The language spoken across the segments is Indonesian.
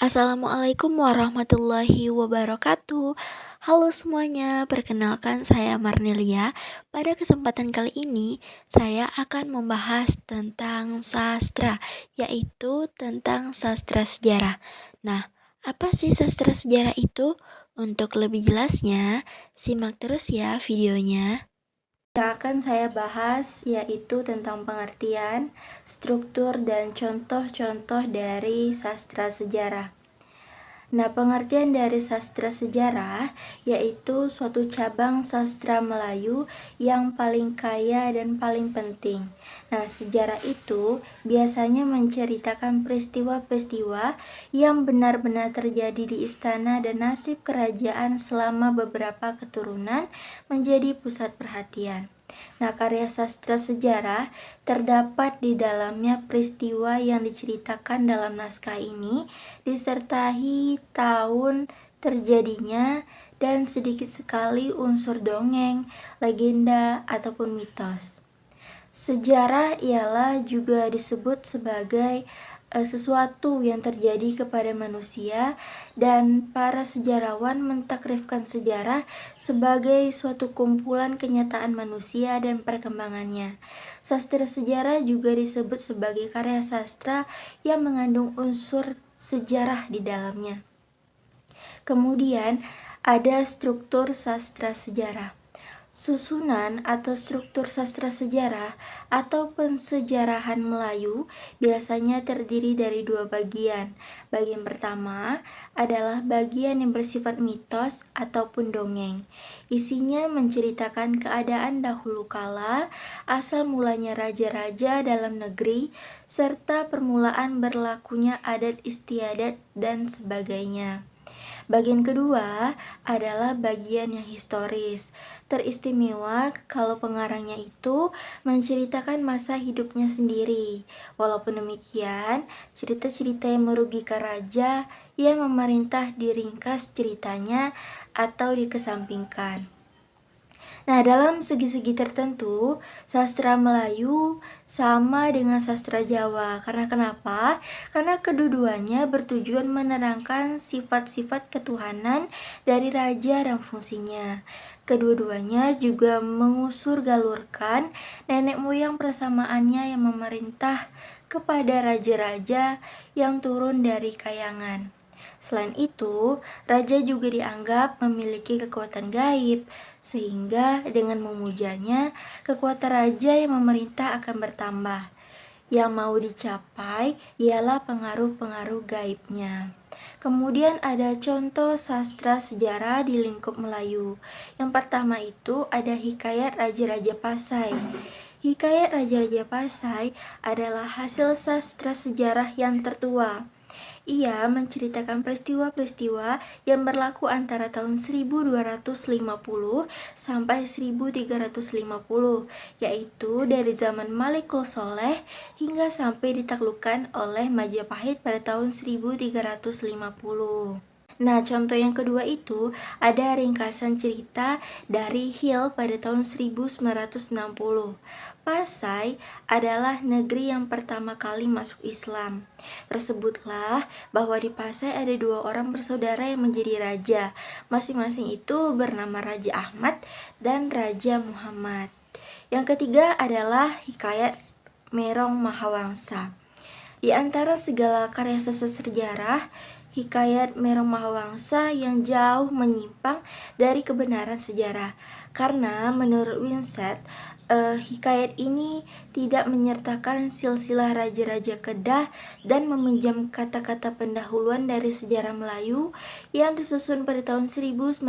Assalamualaikum warahmatullahi wabarakatuh. Halo semuanya, perkenalkan saya Marnelia. Pada kesempatan kali ini, saya akan membahas tentang sastra, yaitu tentang sastra sejarah. Nah, apa sih sastra sejarah itu? Untuk lebih jelasnya, simak terus ya videonya. Yang akan saya bahas yaitu tentang pengertian, struktur, dan contoh-contoh dari sastra sejarah. Nah, pengertian dari sastra sejarah yaitu suatu cabang sastra Melayu yang paling kaya dan paling penting. Nah, sejarah itu biasanya menceritakan peristiwa-peristiwa yang benar-benar terjadi di istana dan nasib kerajaan selama beberapa keturunan menjadi pusat perhatian. Nah, karya sastra sejarah terdapat di dalamnya peristiwa yang diceritakan dalam naskah ini disertai tahun terjadinya dan sedikit sekali unsur dongeng, legenda, ataupun mitos. Sejarah ialah juga disebut sebagai sesuatu yang terjadi kepada manusia, dan para sejarawan mentakrifkan sejarah sebagai suatu kumpulan kenyataan manusia dan perkembangannya. Sastra sejarah juga disebut sebagai karya sastra yang mengandung unsur sejarah di dalamnya. Kemudian ada struktur sastra sejarah. Susunan atau struktur sastra sejarah atau pensejarahan Melayu biasanya terdiri dari dua bagian. Bagian pertama adalah bagian yang bersifat mitos ataupun dongeng. Isinya menceritakan keadaan dahulu kala, asal mulanya raja-raja dalam negeri, serta permulaan berlakunya adat istiadat dan sebagainya. Bagian kedua adalah bagian yang historis. Teristimewa kalau pengarangnya itu menceritakan masa hidupnya sendiri. Walaupun demikian, cerita-cerita yang merugikan raja yang memerintah diringkas ceritanya atau dikesampingkan. Nah, dalam segi-segi tertentu, sastra Melayu sama dengan sastra Jawa. Karena kenapa? Karena kedua-duanya bertujuan menerangkan sifat-sifat ketuhanan dari raja dan fungsinya. Kedua-duanya juga mengusur galurkan nenek moyang persamaannya yang memerintah kepada raja-raja yang turun dari kayangan. Selain itu, raja juga dianggap memiliki kekuatan gaib, sehingga dengan memujanya, kekuatan raja yang memerintah akan bertambah. Yang mau dicapai ialah pengaruh-pengaruh gaibnya. Kemudian ada contoh sastra sejarah di lingkup Melayu. Yang pertama itu ada Hikayat Raja-Raja Pasai. Hikayat Raja-Raja Pasai adalah hasil sastra sejarah yang tertua. Ia menceritakan peristiwa-peristiwa yang berlaku antara tahun 1250 sampai 1350, yaitu dari zaman Malikul Soleh hingga sampai ditaklukkan oleh Majapahit pada tahun 1350. Nah, contoh yang kedua itu ada ringkasan cerita dari Hill pada tahun 1960. Pasai adalah negeri yang pertama kali masuk Islam. Tersebutlah bahwa di Pasai ada dua orang bersaudara yang menjadi raja. Masing-masing itu bernama Raja Ahmad dan Raja Muhammad. Yang ketiga adalah Hikayat Merong Mahawangsa. Di antara segala karya sastra sejarah, Hikayat Merong Mahawangsa yang jauh menyimpang dari kebenaran sejarah. Karena menurut Winsett, hikayat ini tidak menyertakan silsilah raja-raja Kedah dan meminjam kata-kata pendahuluan dari sejarah Melayu yang disusun pada tahun 1912.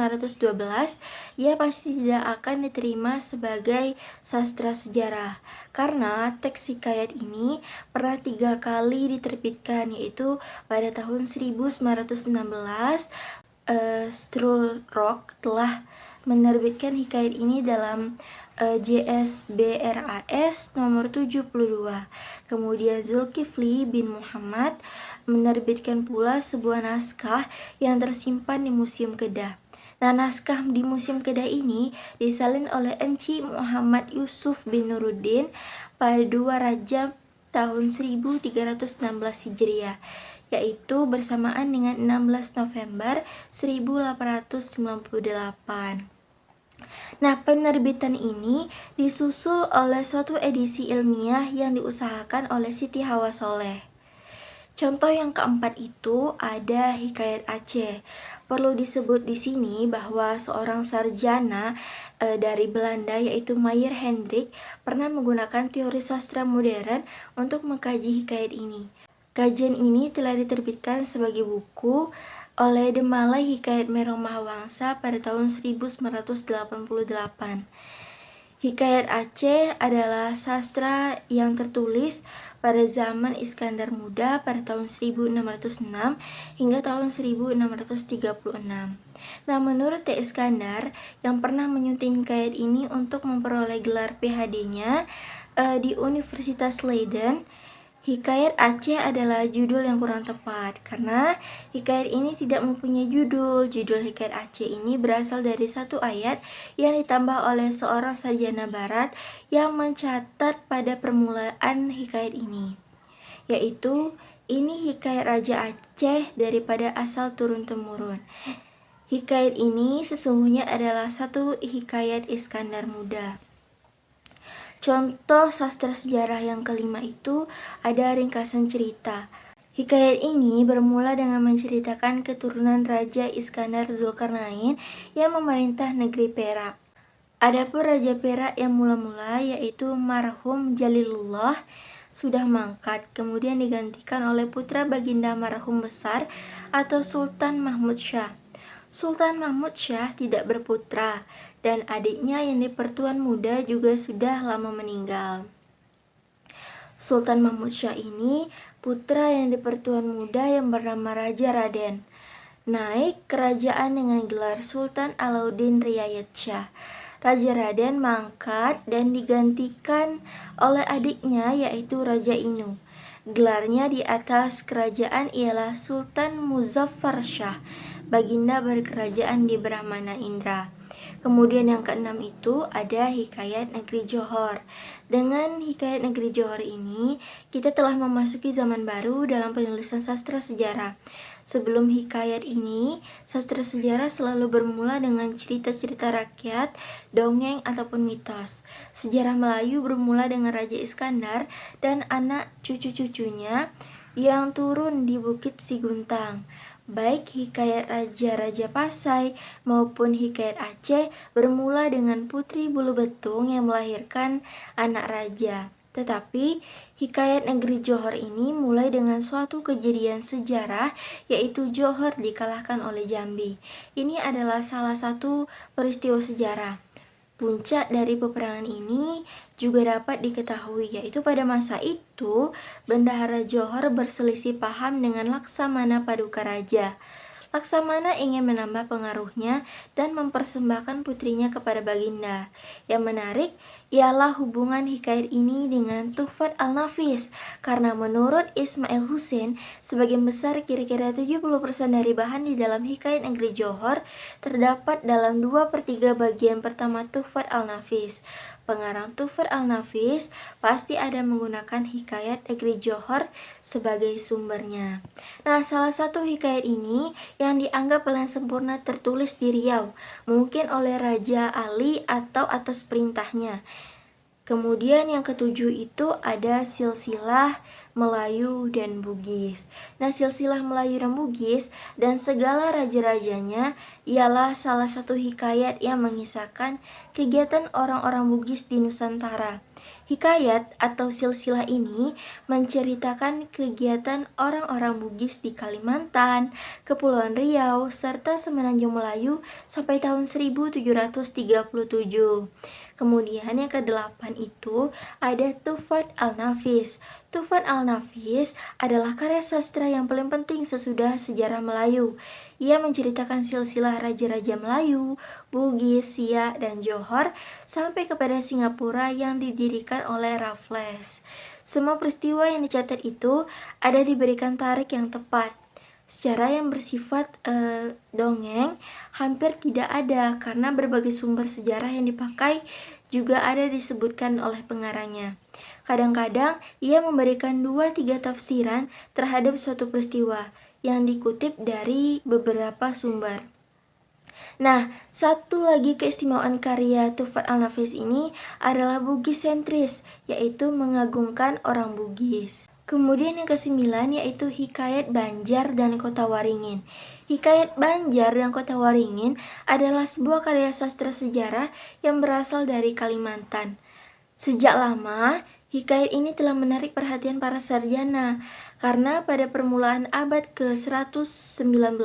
Ia pasti tidak akan diterima sebagai sastra sejarah karena teks hikayat ini pernah 3 kali diterbitkan, yaitu pada tahun 1916 Strollrock telah menerbitkan hikayat ini dalam JSBRAS nomor 72. Kemudian Zulkifli bin Muhammad menerbitkan pula sebuah naskah yang tersimpan di Museum Kedah. Nah, naskah di Museum Kedah ini disalin oleh Enci Muhammad Yusuf bin Nuruddin pada 2 Rajab tahun 1316 Hijriah. yaitu bersamaan dengan 16 November 1898. Nah, penerbitan ini disusul oleh suatu edisi ilmiah yang diusahakan oleh Siti Hawa Soleh. Contoh yang keempat itu ada Hikayat Aceh. Perlu disebut di sini bahwa seorang sarjana dari Belanda yaitu Meyer Hendrik pernah menggunakan teori sastra modern untuk mengkaji hikayat ini. Kajian ini telah diterbitkan sebagai buku oleh Demalai Hikayat Merong Mahawangsa pada tahun 1988. Hikayat Aceh adalah sastra yang tertulis pada zaman Iskandar Muda pada tahun 1606 hingga tahun 1636. Nah, menurut T. Iskandar yang pernah menyunting hikayat ini untuk memperoleh gelar PhD-nya di Universitas Leiden, Hikayat Aceh adalah judul yang kurang tepat karena hikayat ini tidak mempunyai judul. Judul Hikayat Aceh ini berasal dari satu ayat yang ditambah oleh seorang sarjana barat yang mencatat pada permulaan hikayat ini, yaitu ini hikayat Raja Aceh daripada asal turun-temurun. Hikayat ini sesungguhnya adalah satu hikayat Iskandar Muda. Contoh sastra sejarah yang kelima itu ada ringkasan cerita. Hikayat ini bermula dengan menceritakan keturunan Raja Iskandar Zulkarnain yang memerintah negeri Perak. Adapun Raja Perak yang mula-mula yaitu marhum Jalilullah sudah mangkat, kemudian digantikan oleh putra baginda marhum besar atau Sultan Mahmud Syah. Sultan Mahmud Syah tidak berputra, dan adiknya yang dipertuan muda juga sudah lama meninggal. Sultan Mahmud Syah ini putra yang dipertuan muda yang bernama Raja Raden. Naik kerajaan dengan gelar Sultan Alauddin Riayat Syah. Raja Raden mangkat dan digantikan oleh adiknya yaitu Raja Inu. Gelarnya di atas kerajaan ialah Sultan Muzaffar Syah, baginda berkerajaan di Brahmana Indra. Kemudian yang keenam itu ada Hikayat Negeri Johor. Dengan Hikayat Negeri Johor ini, kita telah memasuki zaman baru dalam penulisan sastra sejarah. Sebelum hikayat ini, sastra sejarah selalu bermula dengan cerita-cerita rakyat, dongeng ataupun mitos. Sejarah Melayu bermula dengan Raja Iskandar dan anak cucu-cucunya yang turun di Bukit Siguntang. Baik hikayat Raja-Raja Pasai maupun hikayat Aceh bermula dengan Putri Bulu Betung yang melahirkan anak raja. Tetapi hikayat Negeri Johor ini mulai dengan suatu kejadian sejarah yaitu Johor dikalahkan oleh Jambi. Ini adalah salah satu peristiwa sejarah. Puncak dari peperangan ini juga dapat diketahui yaitu pada masa itu Bendahara Johor berselisih paham dengan Laksamana Paduka Raja. Laksamana ingin menambah pengaruhnya dan mempersembahkan putrinya kepada Baginda. Yang menarik ialah hubungan hikayat ini dengan Tuhfat Al-Nafis, karena menurut Ismail Hussein, sebagian besar kira-kira 70% dari bahan di dalam hikayat Negeri Johor terdapat dalam 2/3 bagian pertama Tuhfat Al-Nafis. Pengarang Tuhfat Al-Nafis pasti ada menggunakan hikayat Negeri Johor sebagai sumbernya. Nah, salah satu hikayat ini yang dianggap paling sempurna tertulis di Riau, mungkin oleh Raja Ali atau atas perintahnya. Kemudian yang ketujuh itu ada silsilah Melayu dan Bugis. Nah, silsilah Melayu dan Bugis dan segala raja-rajanya ialah salah satu hikayat yang mengisahkan kegiatan orang-orang Bugis di Nusantara. Hikayat atau silsilah ini menceritakan kegiatan orang-orang Bugis di Kalimantan, Kepulauan Riau, serta Semenanjung Melayu sampai tahun 1737. Kemudian yang ke-8 itu ada Tuhfat Al-Nafis. Tuhfat Al-Nafis adalah karya sastra yang paling penting sesudah sejarah Melayu. Ia menceritakan silsilah raja-raja Melayu, Bugis, Siak, dan Johor sampai kepada Singapura yang didirikan oleh Raffles. Semua peristiwa yang dicatat itu ada diberikan tarik yang tepat. Secara yang bersifat dongeng hampir tidak ada karena berbagai sumber sejarah yang dipakai juga ada disebutkan oleh pengarangnya. Kadang-kadang ia memberikan 2-3 tafsiran terhadap suatu peristiwa yang dikutip dari beberapa sumber. Nah, satu lagi keistimewaan karya Tufat Al-Nafis ini adalah Bugis sentris, yaitu mengagungkan orang Bugis. Kemudian yang kesembilan yaitu Hikayat Banjar dan Kota Waringin. Hikayat Banjar dan Kota Waringin adalah sebuah karya sastra sejarah yang berasal dari Kalimantan. Sejak lama, hikayat ini telah menarik perhatian para sarjana, karena pada permulaan abad ke-119,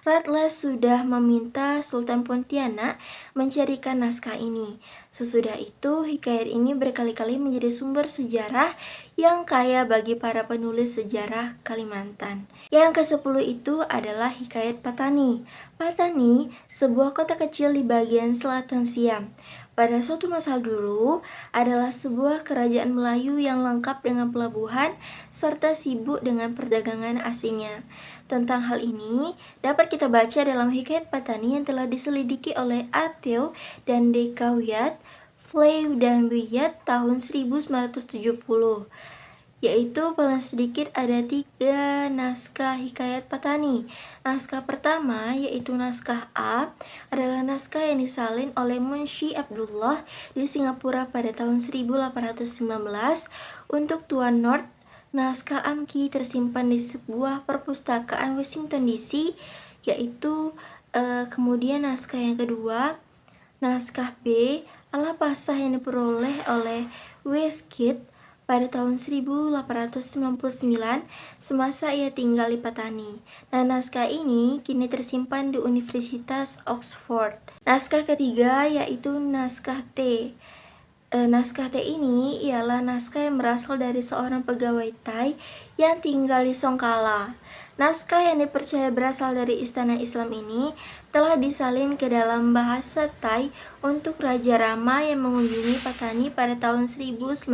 Ratles sudah meminta Sultan Pontianak mencarikan naskah ini. Sesudah itu, hikayat ini berkali-kali menjadi sumber sejarah yang kaya bagi para penulis sejarah Kalimantan. Yang ke-10 itu adalah Hikayat Patani. Patani, sebuah kota kecil di bagian selatan Siam. Pada suatu masa dulu, adalah sebuah kerajaan Melayu yang lengkap dengan pelabuhan serta sibuk dengan perdagangan asingnya. Tentang hal ini dapat kita baca dalam Hikayat Patani yang telah diselidiki oleh Athew dan Dekawiyat, Flay dan Wiyat tahun 1970. Yaitu paling sedikit ada 3 naskah Hikayat Patani. Naskah pertama yaitu naskah A adalah naskah yang disalin oleh Munshi Abdullah di Singapura pada tahun 1819 untuk Tuan North. Naskah Amki tersimpan di sebuah perpustakaan Washington DC, yaitu kemudian naskah yang kedua, naskah B adalah pasah yang diperoleh oleh Westcott pada tahun 1899 semasa ia tinggal di Patani. Nah, naskah ini kini tersimpan di Universitas Oxford. Naskah ketiga yaitu naskah T. Naskah T ini ialah naskah yang berasal dari seorang pegawai Thai yang tinggal di Songkala. Naskah yang dipercaya berasal dari istana Islam ini telah disalin ke dalam bahasa Thai untuk Raja Rama yang mengunjungi Patani pada tahun 1928.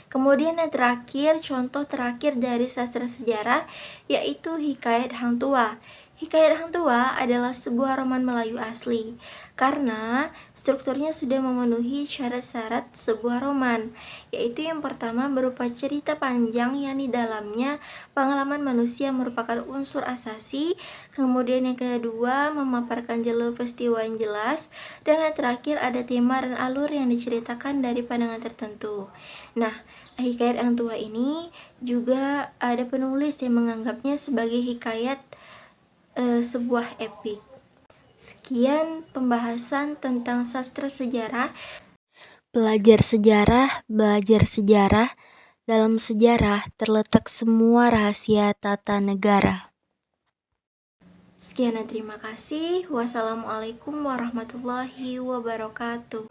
Kemudian yang terakhir, contoh terakhir dari sastra sejarah yaitu Hikayat Hang Tuah. Hikayat Hang Tuah adalah sebuah roman Melayu asli, karena strukturnya sudah memenuhi syarat-syarat sebuah roman, yaitu yang pertama berupa cerita panjang yang di dalamnya pengalaman manusia merupakan unsur asasi, kemudian yang kedua memaparkan jalur peristiwa yang jelas, dan yang terakhir ada tema dan alur yang diceritakan dari pandangan tertentu. Nah, Hikayat Hang Tuah ini juga ada penulis yang menganggapnya sebagai hikayat sebuah epik. Sekian pembahasan tentang sastra sejarah. Belajar sejarah, dalam sejarah terletak semua rahasia tata negara. Sekian dan terima kasih. Wassalamualaikum warahmatullahi wabarakatuh.